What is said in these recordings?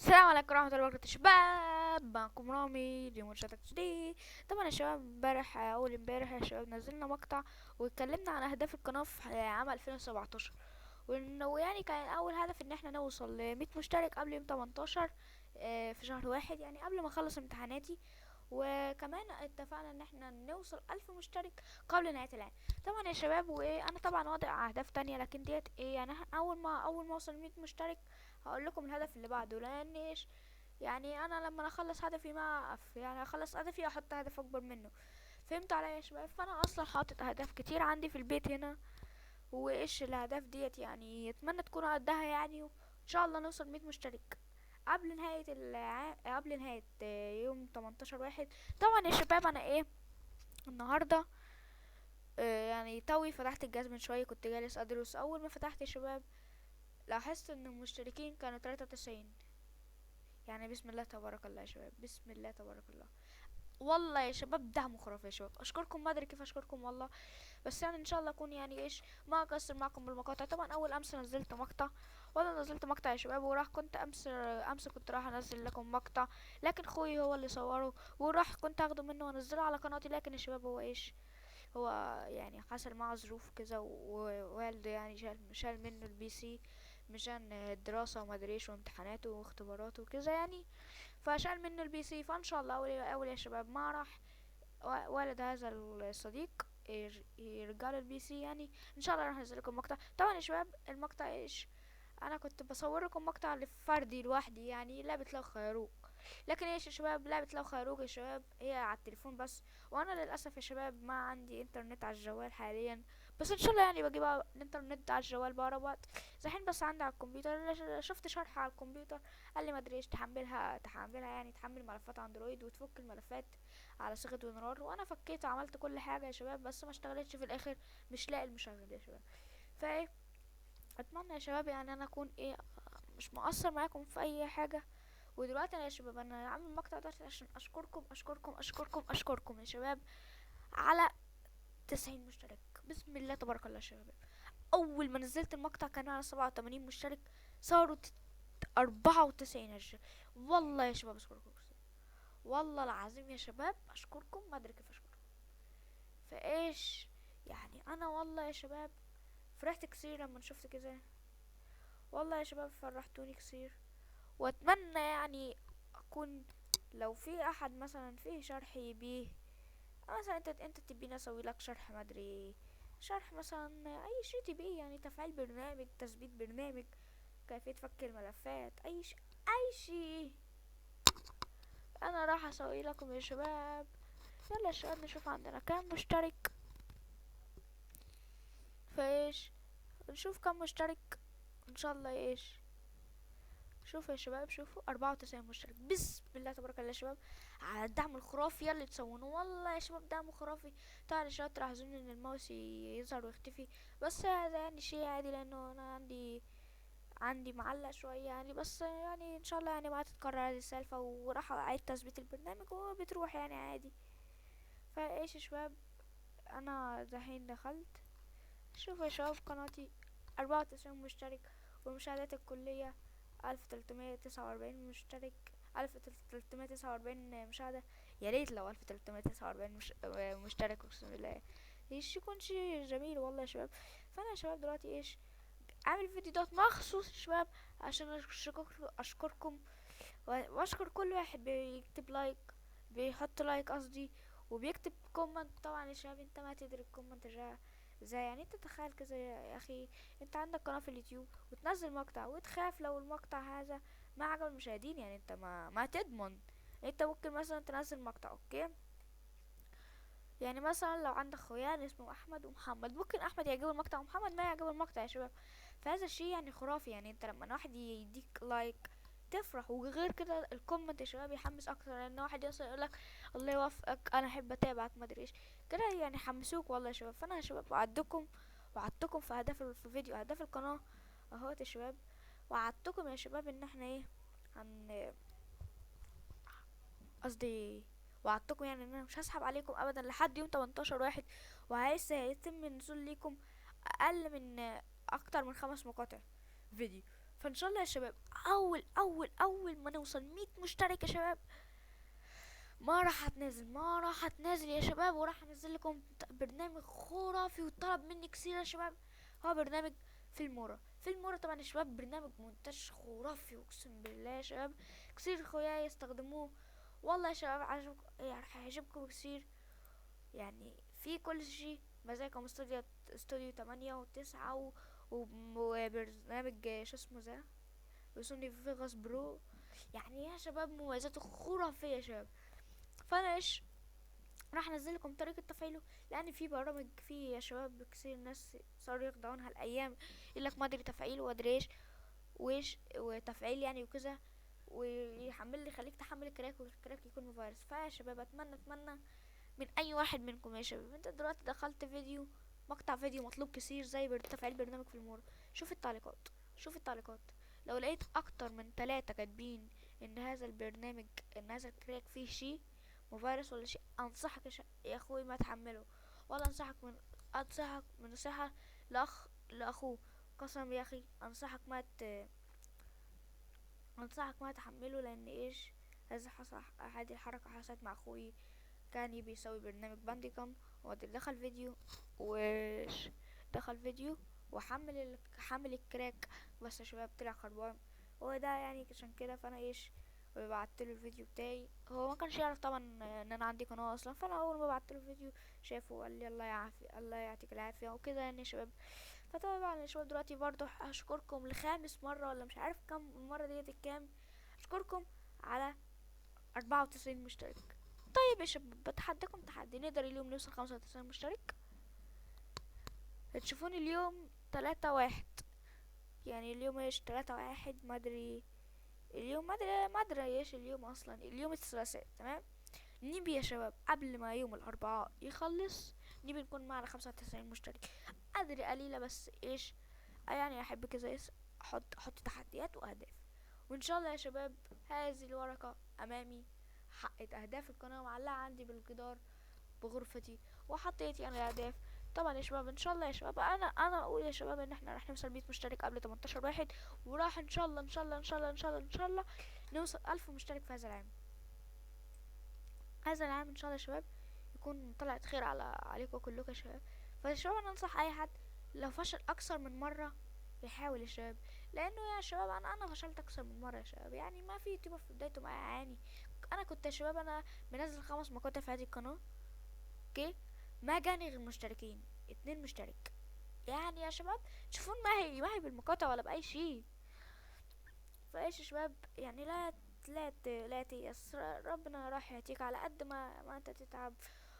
السلام عليكم ورحمة الله وبركاته شباب، معكم رامي اليوم مشاهدة جديد. طبعا يا شباب اول امبارح يا شباب نزلنا مقطع واتكلمنا عن اهداف القناة في عام 2017، وانه يعني كان اول هدف ان احنا نوصل ل 100 مشترك قبل يوم 18 في شهر واحد، يعني قبل ما اخلص امتحاناتي. وكمان اتفقنا ان احنا نوصل 1000 مشترك قبل نهاية العام. طبعا يا شباب وانا طبعا واضع اهداف تانية، لكن ديت ايه يعني اول ما اوصل 100 مشترك هقول لكم الهدف اللي بعده، لان ايش يعني انا لما اخلص هدفي ما أقف، يعني اخلص هدفي احط هدف اكبر منه. فهمتوا عليا يا شباب؟ فانا اصلا حاطط اهداف كتير عندي في البيت هنا، وايش الاهداف ديت يعني اتمنى تكونوا قدها، يعني وان شاء الله نوصل 100 مشترك قبل نهاية يوم 18 واحد. طبعا يا شباب انا ايه النهاردة يعني توي فتحت الجهاز من شوية، كنت جالس ادرس. اول ما فتحت يا شباب لاحظت ان المشتركين كانوا 93. يعني بسم الله تبارك الله يا شباب، بسم الله تبارك الله. والله يا شباب دعم خرافي يا شباب، اشكركم، ما ادري كيف اشكركم والله. بس يعني ان شاء الله اكون يعني ايش ما اقصر معكم بالمقاطع. طبعا اول امس نزلت مقطع، ولا نزلت مقطع يا شباب، وراح كنت امس كنت راح انزل لكم مقطع، لكن خوي هو اللي صوره وراح كنت اخده منه وانزله على قناتي. لكن يا شباب هو ايش هو يعني حصل معه ظروف كذا، ووالده يعني شال منه البي سي مشان الدراسة وما ادريش وامتحاناته واختباراته وكذا يعني. فشال منه البي سي. فان شاء الله اول يا شباب ما راح والد هذا الصديق يرجع له البي سي، يعني ان شاء الله راح انزل لكم مقطع. طبعا يا شباب المقطع ايش انا كنت بصور لكم مقطع لفردي لوحدي، يعني لعبة لو خيروك. لكن ايش يا شباب لعبة لو خيروك يا شباب هي على التليفون بس، وانا للاسف يا شباب ما عندي انترنت على الجوال حاليا. بس ان شاء الله يعني بجيب الانترنت على الجوال بقرب وقت. زحين بس عندي على الكمبيوتر، شفت شرح على الكمبيوتر قال لي ما ادري ايش تحملها يعني تحمل ملفات اندرويد وتفك الملفات على صيغة ونرار. وانا فكيت وعملت كل حاجة يا شباب، بس ما اشتغلتش في الاخر، مش لاقي المشغل يا شباب. فايه اتمنى يا شباب يعني انا اكون ايه مش مقصر معاكم في اي حاجة. ودلوقتي انا يا شباب انا عامل المقطع ده عشان اشكركم يا شباب على 90 مشترك. بسم الله تبارك الله يا شباب، اول ما نزلت المقطع كان على 87 مشترك، صاروا 94 يا شباب. والله يا شباب اشكركم، والله العظيم يا شباب اشكركم، ما ادري كيف اشكركم. فايش يعني انا والله يا شباب فرحت كثير لما شفت كده. والله يا شباب فرحتوني كثير، واتمنى يعني اكون لو في احد مثلا فيه شرح يبيه، مثلا انت تبيني اسوي لك شرح ما ادري شرح مثلا اي شيء تبيه، يعني تفعيل برنامج، تثبيت برنامج، كيفية فك الملفات، اي شيء انا راح اسوي لكم يا شباب. يلا يا شباب نشوف عندنا كام مشترك. فايش نشوف كام مشترك ان شاء الله. شوفوا يا شباب، شوفوا 94 مشترك، بسم الله تبارك الله يا شباب على الدعم الخرافي يلي تسوونه. والله يا شباب دعم خرافي. طبعا يا شباب تلاحظون ان الماوس يظهر ويختفي، بس هذا يعني شيء عادي لانه انا عندي معلق شوية يعني. بس يعني ان شاء الله يعني ما تتكرر هذه السالفة، وراح اعيد تثبيت البرنامج وبتروح يعني عادي. فايش يا شباب انا دحين دخلت، شوفوا يا شباب قناتي 94 مشترك، والمشاهدات الكلية 1349 مشترك، 1349 مشاهدة. يا ريت لو 1349 مشترك، اقسم بالله يكون شي جميل والله يا شباب. فانا يا شباب دلوقتي عامل فيديو دوت مخصوص يا شباب عشان اشكركم واشكر كل واحد بيكتب لايك، بيحط لايك قصدي، وبيكتب كومنت. طبعا يا شباب انت ما تدري الكومنت ازاي، يعني انت تخيل كذا يا اخي، انت عندك قناة في اليوتيوب وتنزل مقطع وتخاف لو المقطع هذا ما عجب المشاهدين، يعني انت ما تضمن. انت ممكن مثلا تنزل مقطع اوكي، يعني مثلا لو عندك خويان اسمه احمد ومحمد، ممكن احمد يعجبه المقطع ومحمد ما يعجبه المقطع يا شباب. فهذا الشيء يعني خرافي، يعني انت لما واحد يديك لايك تفرح، وغير كده الكومنت يا شباب يحمس اكتر، لان واحد يوصل يقولك الله يوفقك انا احب اتابعك ما ادري ايش كده، يعني حمسوك والله يا شباب. فانا يا شباب وعدتكم في في فيديو اهداف القناه اهوت يا شباب. وعدتكم يا شباب ان احنا هن قصدي وعدتكم يعني ان انا مش هسحب عليكم ابدا لحد يوم 18 واحد، وهيتم النزول ليكم اقل من اكتر من 5 مقاطع فيديو. فان شاء الله يا شباب اول ما نوصل 100 مشترك يا شباب، ما راح اتنازل يا شباب، وراح انزل لكم برنامج خرافي وطلب مني كثير يا شباب. هو برنامج في المورا طبعا يا شباب، برنامج مونتاج خرافي اقسم بالله يا شباب. كثير خويا يستخدموه، والله يا شباب يعني هيعجبكم كثير. يعني في كل شيء، مزايكم استوديو 8 و9 وبرنامج شو اسمه ده، وسوني فيغاس برو. يعني يا شباب مميزاته خرافية يا شباب. فانا ايش راح انزل لكم طريقة تفعيله، لان في برامج في يا شباب كثير ناس صاروا يخدعونها الايام، يقول لك ما ادري تفعيل وادري ايش وايش وتفعيل يعني وكذا، ويحمل لي خليك تحمل الكراك والكراك يكون فيروس. فيا شباب اتمنى من اي واحد منكم يا شباب، انت دلوقتي دخلت مقطع فيديو مطلوب كثير زي تفعيل برنامج في المور، شوف التعليقات. لو لقيت اكتر من 3 كاتبين ان هذا البرنامج، ان هذا الكراك فيه شيء فيروس ولا شيء، انصحك يا اخوي ما تحمله، ولا انصحك من نصيحة لاخوه. قسم يا اخي انصحك ما تحمله، لان ايش، هذه الحركة حصلت مع اخوي. كان يبي يسوي برنامج بانديكام، وش دخل فيديو حمل الكراك، بس يا شباب طلع خربان. هو ده يعني عشان كده، فانا ايش بعتله الفيديو بتاعي. هو ما كانش يعرف طبعا ان انا عندي قناه اصلا، فانا اول ما بعتله الفيديو شافه وقال لي الله يعطيك العافيه وكده يعني يا شباب. فطبعا يا شباب دلوقتي برضو هشكركم لخامس مره، ولا مش عارف كم المره ديت الكام، اشكركم على 94 مشترك. طيب يا شباب بتحداكم تحدي، نقدر اليوم نوصل 95 مشترك. تشوفوني اليوم 3/1، يعني اليوم ايش 3/1 مادري. اليوم مادري ايش اليوم اصلا، اليوم الثلاثاء تمام. نبي يا شباب قبل ما يوم الاربعاء يخلص، نبي نكون معنا 95 مشترك. ادري قليلة بس ايش، يعني احب كذا احط تحديات واهداف. وان شاء الله يا شباب هذه الورقة امامي، حققت اهداف القناة معلقة عندي بالجدار بغرفتي، وحطيت يعني الاهداف. طبعا يا شباب ان شاء الله يا شباب، انا اقول يا شباب ان احنا راح نوصل 100 مشترك قبل 18 واحد، وراح ان شاء الله نوصل 1000 مشترك في هذا العام ان شاء الله يا شباب، يكون طلعت خير عليكم كلكم يا شباب. فيا شباب انا انصح اي حد لو فشل اكثر من مره يحاول يا شباب، لانه يا شباب انا فشلت اكثر من مره يا شباب. يعني ما في يوتيوبر في بدايته ما يعاني. انا كنت يا شباب انا منزل 5 مقاطع في هذه القناه، اوكي، ما جاني غير مشتركين 2 مشترك. يعني يا شباب تشوفون ما هي بالمقاطع ولا باي شيء. فايش يا شباب يعني لا تيأس، ربنا راح يعطيك على قد ما انت تتعب.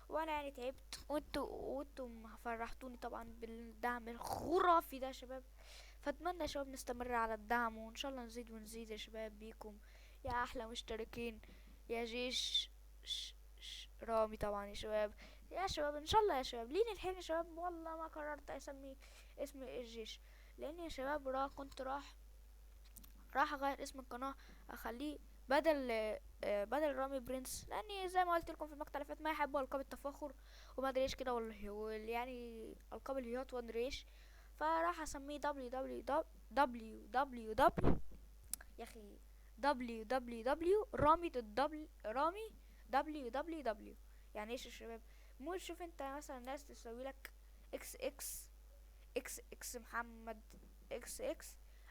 وانا يعني تعبت، وانتوا فرحتوني طبعا بالدعم الخرافي ده يا شباب. فاتمنى يا شباب نستمر على الدعم، وان شاء الله نزيد يا شباب بيكم يا احلى مشتركين، يا جيش رامي طبعا يا شباب. يا شباب ان شاء الله يا شباب لين الحين يا شباب، والله ما قررت اسمي اسم الجيش، لان يا شباب راح اغير اسم القناة، اخليه بدل رامي برنس، لاني زي ما قلت لكم في المقطع اللي فات ما يحبوا القاب التفاخر وما ادري ايش كده، يعني القاب الهياط وما ادري ايش. فراح اسميه www يا اخي www رامي www. يعني ايش يا شباب، مو شوف انت مثلا ناس تسوي لك اكس محمد اكس،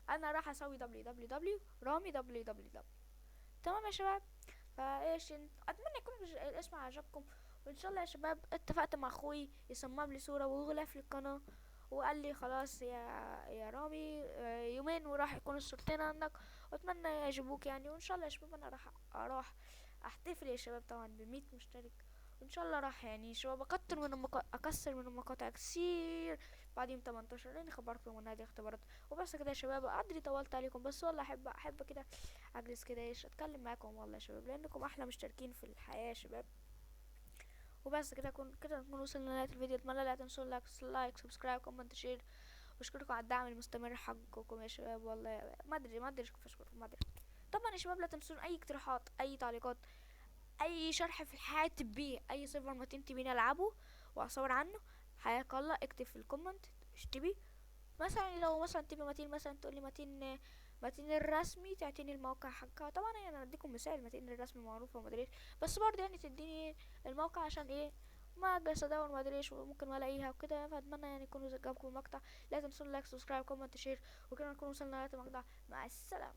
انا راح اسوي www رامي www. تمام يا شباب. اتمنى يكون الاسم عجبكم، وان شاء الله يا شباب اتفقت مع اخوي يصمم لي صورة وغلاف للقناة، وقال لي خلاص يا رامي يومين وراح يكون الصورتين عندك، واتمنى يعجبوك يعني. وان شاء الله يا شباب انا راح احتفل يا شباب طبعا ب100 مشترك، وان شاء الله راح يعني شباب اكسر من المقاطع كثير بعد يوم 18، لاني خبرتكم من هذه الاختبارات. وبس كده يا شباب، ادري طولت عليكم، بس والله احب كده اجلس كده ايش اتكلم معاكم والله يا شباب، لانكم احلى مشتركين في الحياه يا شباب. وبس كده نكون وصلنا لنهايه الفيديو. اتمنى لا تنسوا لايك سبسكرايب كومنت شير، واشكركم على الدعم المستمر حقكم يا شباب. والله ما ادري كيف اشكركم، ما ادري. طبعا يا شباب لا تنسون اي اقتراحات، اي تعليقات، اي شرح في الحياه الطبيه، اي سيرفر ما تبي نلعبه واصور عنه، حياك الله اكتب في الكومنت اشتبي، مثلا لو مثلا تبقى متين مثلا تقولي متين، متين الرسمي تعطيني الموقع حقها. طبعا يعني انا اديكم مثال، متين الرسمي معروفه ومدريش، بس برضه يعني تديني الموقع عشان ايه ما اجلس ادور مدريش وممكن ما الاقيها وكده. فاتمنى يعني يكونوا عجبكم المقطع، لا تنسوا لايك سبسكرايب كومنت شير، وكده نكون وصلنا لنهايه المقطع. مع السلامه.